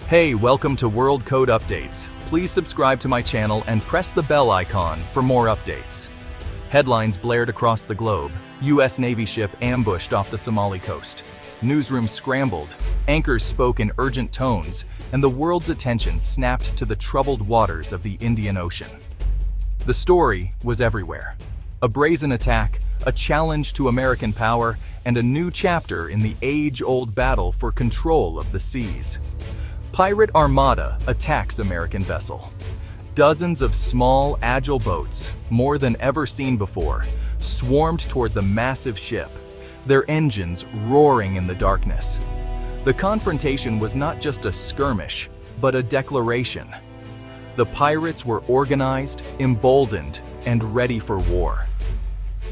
Hey, welcome to World Code Updates. Please subscribe to my channel and press the bell icon for more updates. Headlines blared across the globe. U.S. Navy ship ambushed off the Somali coast. Newsrooms scrambled, anchors spoke in urgent tones, and the world's attention snapped to the troubled waters of the Indian Ocean. The story was everywhere. A brazen attack, a challenge to American power, and a new chapter in the age-old battle for control of the seas. Pirate Armada attacks American vessel. Dozens of small, agile boats, more than ever seen before, swarmed toward the massive ship, their engines roaring in the darkness. The confrontation was not just a skirmish, but a declaration. The pirates were organized, emboldened, and ready for war.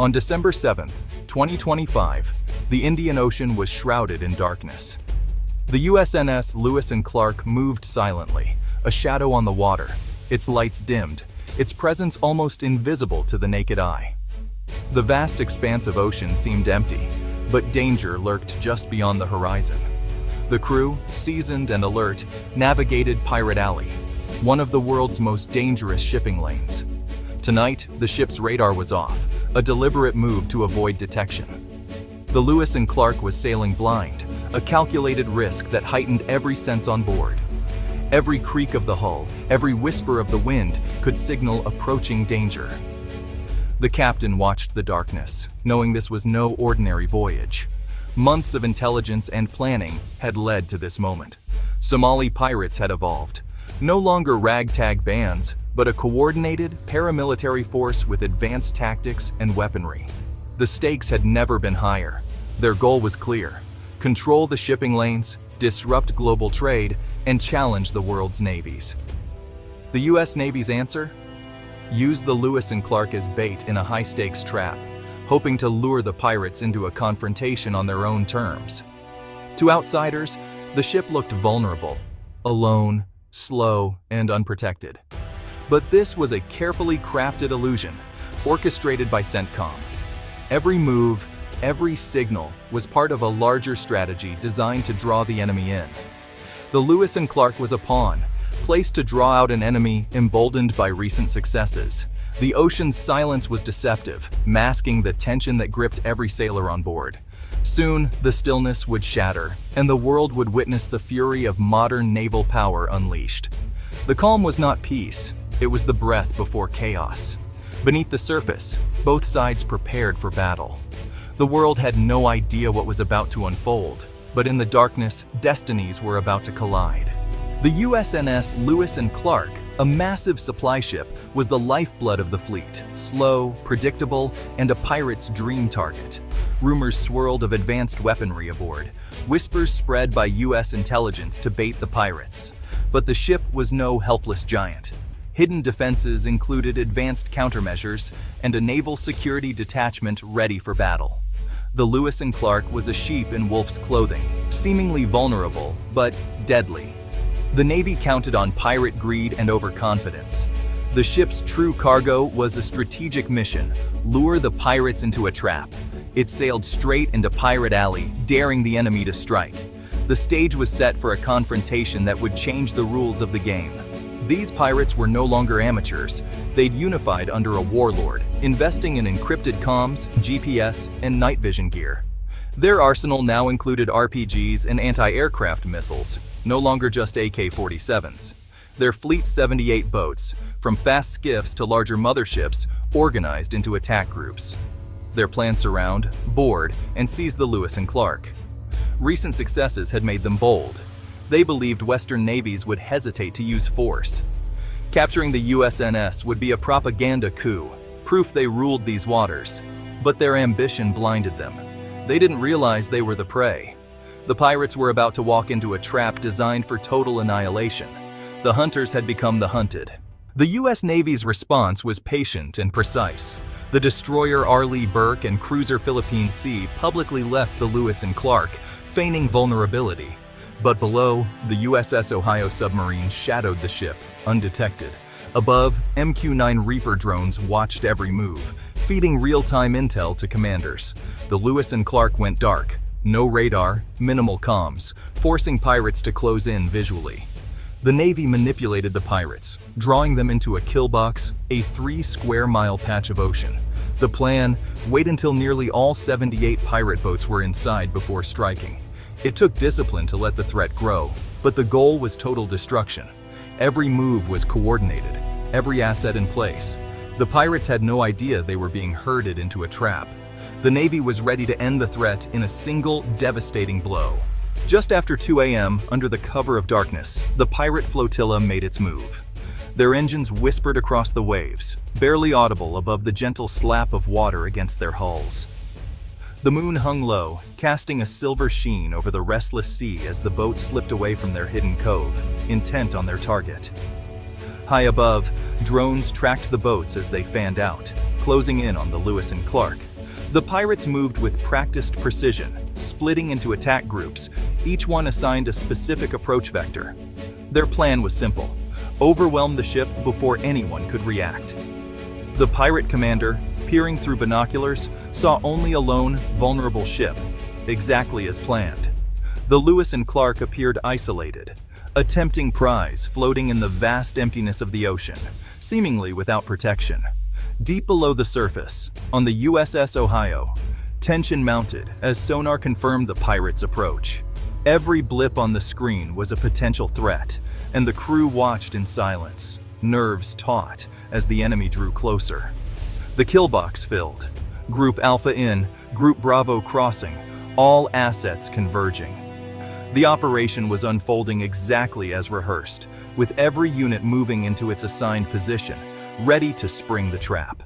On December 7, 2025, the Indian Ocean was shrouded in darkness. The USNS Lewis and Clark moved silently, a shadow on the water, its lights dimmed, its presence almost invisible to the naked eye. The vast expanse of ocean seemed empty, but danger lurked just beyond the horizon. The crew, seasoned and alert, navigated Pirate Alley, one of the world's most dangerous shipping lanes. Tonight, the ship's radar was off, a deliberate move to avoid detection. The Lewis and Clark was sailing blind, a calculated risk that heightened every sense on board. Every creak of the hull, every whisper of the wind could signal approaching danger. The captain watched the darkness, knowing this was no ordinary voyage. Months of intelligence and planning had led to this moment. Somali pirates had evolved. No longer ragtag bands, but a coordinated, paramilitary force with advanced tactics and weaponry. The stakes had never been higher. Their goal was clear: control the shipping lanes, disrupt global trade, and challenge the world's navies. The U.S. Navy's answer? Use the Lewis and Clark as bait in a high-stakes trap, hoping to lure the pirates into a confrontation on their own terms. To outsiders, the ship looked vulnerable, alone, slow, and unprotected. But this was a carefully crafted illusion, orchestrated by CENTCOM. Every move, every signal was part of a larger strategy designed to draw the enemy in. The Lewis and Clark was a pawn, placed to draw out an enemy emboldened by recent successes. The ocean's silence was deceptive, masking the tension that gripped every sailor on board. Soon, the stillness would shatter, and the world would witness the fury of modern naval power unleashed. The calm was not peace, it was the breath before chaos. Beneath the surface, both sides prepared for battle. The world had no idea what was about to unfold, but in the darkness, destinies were about to collide. The USNS Lewis and Clark, a massive supply ship, was the lifeblood of the fleet, slow, predictable, and a pirate's dream target. Rumors swirled of advanced weaponry aboard, whispers spread by U.S. intelligence to bait the pirates. But the ship was no helpless giant. Hidden defenses included advanced countermeasures and a naval security detachment ready for battle. The Lewis and Clark was a sheep in wolf's clothing, seemingly vulnerable, but deadly. The Navy counted on pirate greed and overconfidence. The ship's true cargo was a strategic mission: lure the pirates into a trap. It sailed straight into Pirate Alley, daring the enemy to strike. The stage was set for a confrontation that would change the rules of the game. These pirates were no longer amateurs. They'd unified under a warlord, investing in encrypted comms, GPS, and night vision gear. Their arsenal now included RPGs and anti-aircraft missiles, no longer just AK-47s. Their fleet's 78 boats, from fast skiffs to larger motherships, organized into attack groups. Their plan: surround, board, and seize the Lewis and Clark. Recent successes had made them bold. They believed Western navies would hesitate to use force. Capturing the USNS would be a propaganda coup, proof they ruled these waters. But their ambition blinded them. They didn't realize they were the prey. The pirates were about to walk into a trap designed for total annihilation. The hunters had become the hunted. The U.S. Navy's response was patient and precise. The destroyer Arleigh Burke and cruiser Philippine Sea publicly left the Lewis and Clark, feigning vulnerability. But below, the USS Ohio submarine shadowed the ship, undetected. Above, MQ-9 Reaper drones watched every move, feeding real-time intel to commanders. The Lewis and Clark went dark. No radar, minimal comms, forcing pirates to close in visually. The Navy manipulated the pirates, drawing them into a kill box, a 3-square-mile patch of ocean. The plan: wait until nearly all 78 pirate boats were inside before striking. It took discipline to let the threat grow, but the goal was total destruction. Every move was coordinated, every asset in place. The pirates had no idea they were being herded into a trap. The Navy was ready to end the threat in a single, devastating blow. Just after 2 a.m., under the cover of darkness, the pirate flotilla made its move. Their engines whispered across the waves, barely audible above the gentle slap of water against their hulls. The moon hung low, casting a silver sheen over the restless sea as the boats slipped away from their hidden cove, intent on their target. High above, drones tracked the boats as they fanned out, closing in on the Lewis and Clark. The pirates moved with practiced precision, splitting into attack groups, each one assigned a specific approach vector. Their plan was simple: overwhelm the ship before anyone could react. The pirate commander, peering through binoculars, saw only a lone, vulnerable ship, exactly as planned. The Lewis and Clark appeared isolated, a tempting prize floating in the vast emptiness of the ocean, seemingly without protection. Deep below the surface, on the USS Ohio, tension mounted as sonar confirmed the pirates' approach. Every blip on the screen was a potential threat, and the crew watched in silence, nerves taut as the enemy drew closer. The kill box filled, Group Alpha in, Group Bravo crossing, all assets converging. The operation was unfolding exactly as rehearsed, with every unit moving into its assigned position, ready to spring the trap.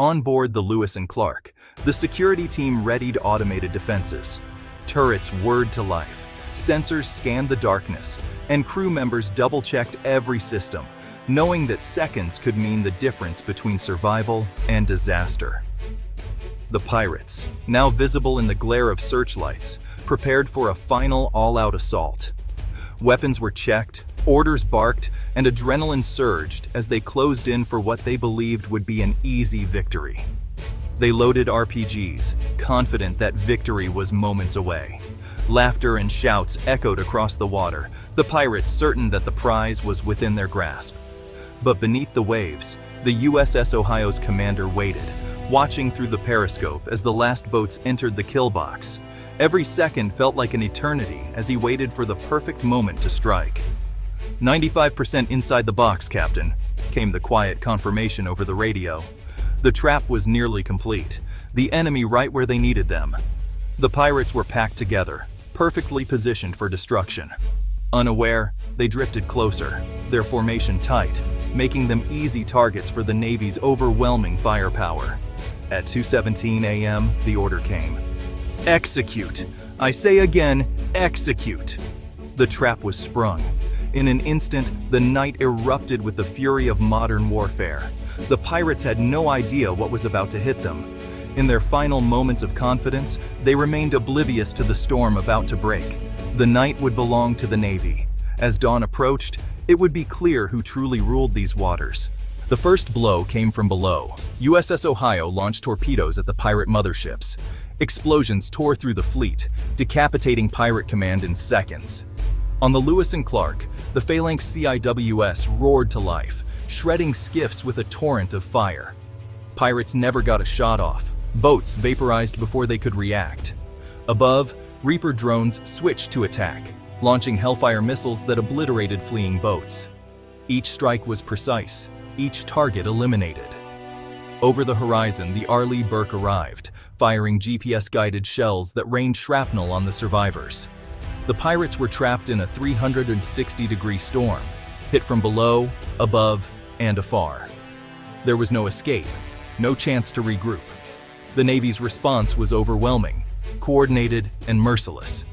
On board the Lewis and Clark, the security team readied automated defenses. Turrets whirred to life, sensors scanned the darkness, and crew members double-checked every system, knowing that seconds could mean the difference between survival and disaster. The pirates, now visible in the glare of searchlights, prepared for a final all-out assault. Weapons were checked, orders barked, and adrenaline surged as they closed in for what they believed would be an easy victory. They loaded RPGs, confident that victory was moments away. Laughter and shouts echoed across the water, the pirates certain that the prize was within their grasp. But beneath the waves, the USS Ohio's commander waited, watching through the periscope as the last boats entered the kill box. Every second felt like an eternity as he waited for the perfect moment to strike. 95% inside the box, Captain, came the quiet confirmation over the radio. The trap was nearly complete, the enemy right where they needed them. The pirates were packed together, perfectly positioned for destruction. Unaware, they drifted closer, their formation tight, making them easy targets for the Navy's overwhelming firepower. At 2:17 a.m., the order came. Execute! I say again, execute! The trap was sprung. In an instant, the night erupted with the fury of modern warfare. The pirates had no idea what was about to hit them. In their final moments of confidence, they remained oblivious to the storm about to break. The night would belong to the Navy. As dawn approached, it would be clear who truly ruled these waters. The first blow came from below. USS Ohio launched torpedoes at the pirate motherships. Explosions tore through the fleet, decapitating pirate command in seconds. On the Lewis and Clark, the phalanx CIWS roared to life, shredding skiffs with a torrent of fire. Pirates never got a shot off. Boats vaporized before they could react. Above, Reaper drones switched to attack, launching Hellfire missiles that obliterated fleeing boats. Each strike was precise, each target eliminated. Over the horizon, the Arleigh Burke arrived, firing GPS-guided shells that rained shrapnel on the survivors. The pirates were trapped in a 360-degree storm, hit from below, above, and afar. There was no escape, no chance to regroup. The Navy's response was overwhelming, coordinated, and merciless.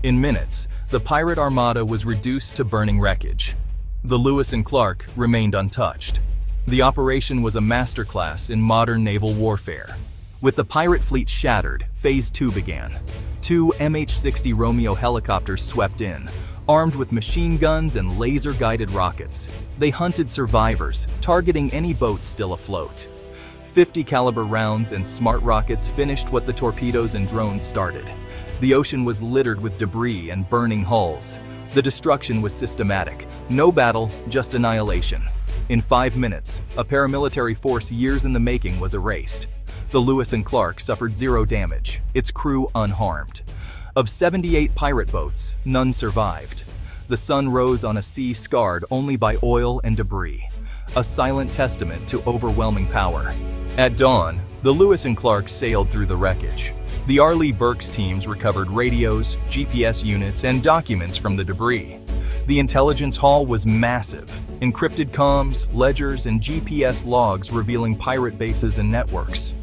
In minutes, the pirate armada was reduced to burning wreckage. The Lewis and Clark remained untouched. The operation was a masterclass in modern naval warfare. With the pirate fleet shattered, Phase 2 began. 2 MH-60 Romeo helicopters swept in, armed with machine guns and laser-guided rockets. They hunted survivors, targeting any boat still afloat. 50 caliber rounds and smart rockets finished what the torpedoes and drones started. The ocean was littered with debris and burning hulls. The destruction was systematic. No battle, just annihilation. In 5 minutes, a paramilitary force years in the making was erased. The Lewis and Clark suffered 0 damage, its crew unharmed. Of 78 pirate boats, none survived. The sun rose on a sea scarred only by oil and debris, a silent testament to overwhelming power. At dawn, the Lewis and Clark sailed through the wreckage. The Arleigh Burke's teams recovered radios, GPS units, and documents from the debris. The intelligence haul was massive, encrypted comms, ledgers, and GPS logs revealing pirate bases and networks.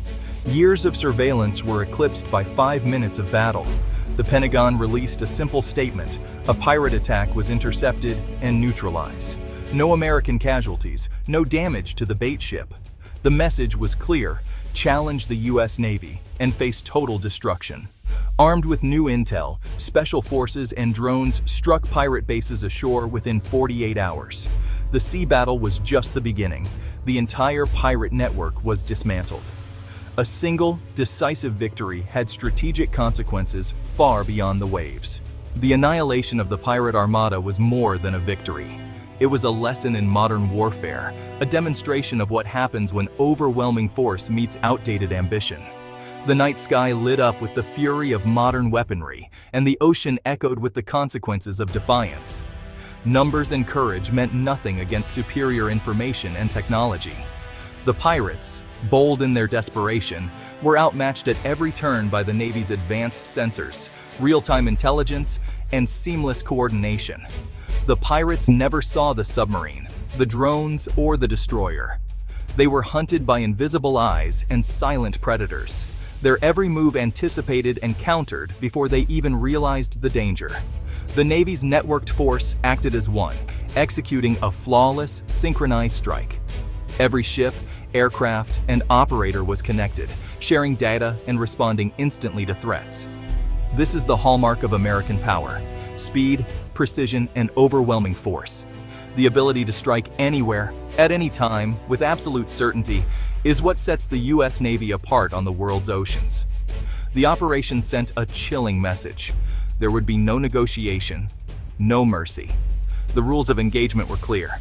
Years of surveillance were eclipsed by 5 minutes of battle. The Pentagon released a simple statement: a pirate attack was intercepted and neutralized. No American casualties, no damage to the bait ship. The message was clear: challenge the U.S. Navy and face total destruction. Armed with new intel, special forces and drones struck pirate bases ashore within 48 hours. The sea battle was just the beginning. The entire pirate network was dismantled. A single, decisive victory had strategic consequences far beyond the waves. The annihilation of the pirate armada was more than a victory. It was a lesson in modern warfare, a demonstration of what happens when overwhelming force meets outdated ambition. The night sky lit up with the fury of modern weaponry, and the ocean echoed with the consequences of defiance. Numbers and courage meant nothing against superior information and technology. The pirates, bold in their desperation, were outmatched at every turn by the Navy's advanced sensors, real-time intelligence, and seamless coordination. The pirates never saw the submarine, the drones, or the destroyer. They were hunted by invisible eyes and silent predators, their every move anticipated and countered before they even realized the danger. The Navy's networked force acted as one, executing a flawless, synchronized strike. Every ship, aircraft, and operator was connected, sharing data and responding instantly to threats. This is the hallmark of American power: speed, precision, and overwhelming force. The ability to strike anywhere, at any time, with absolute certainty, is what sets the U.S. Navy apart on the world's oceans. The operation sent a chilling message. There would be no negotiation, no mercy. The rules of engagement were clear.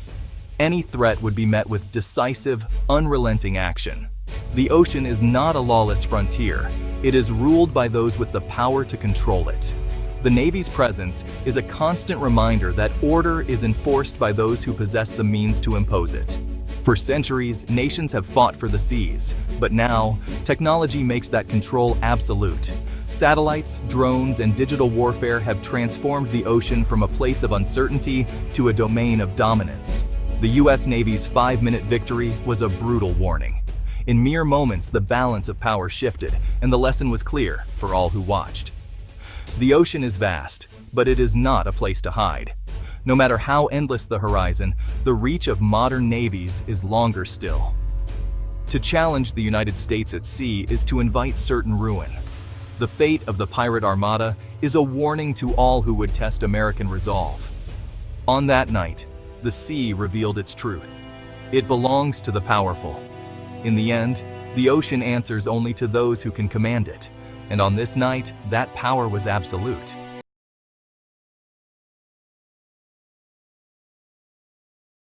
Any threat would be met with decisive, unrelenting action. The ocean is not a lawless frontier. It is ruled by those with the power to control it. The Navy's presence is a constant reminder that order is enforced by those who possess the means to impose it. For centuries, nations have fought for the seas, but now, technology makes that control absolute. Satellites, drones, and digital warfare have transformed the ocean from a place of uncertainty to a domain of dominance. The U.S. Navy's 5-minute victory was a brutal warning. In mere moments, the balance of power shifted, and the lesson was clear for all who watched. The ocean is vast, but it is not a place to hide. No matter how endless the horizon, the reach of modern navies is longer still. To challenge the United States at sea is to invite certain ruin. The fate of the pirate armada is a warning to all who would test American resolve. On that night, the sea revealed its truth. It belongs to the powerful. In the end, the ocean answers only to those who can command it. And on this night, that power was absolute.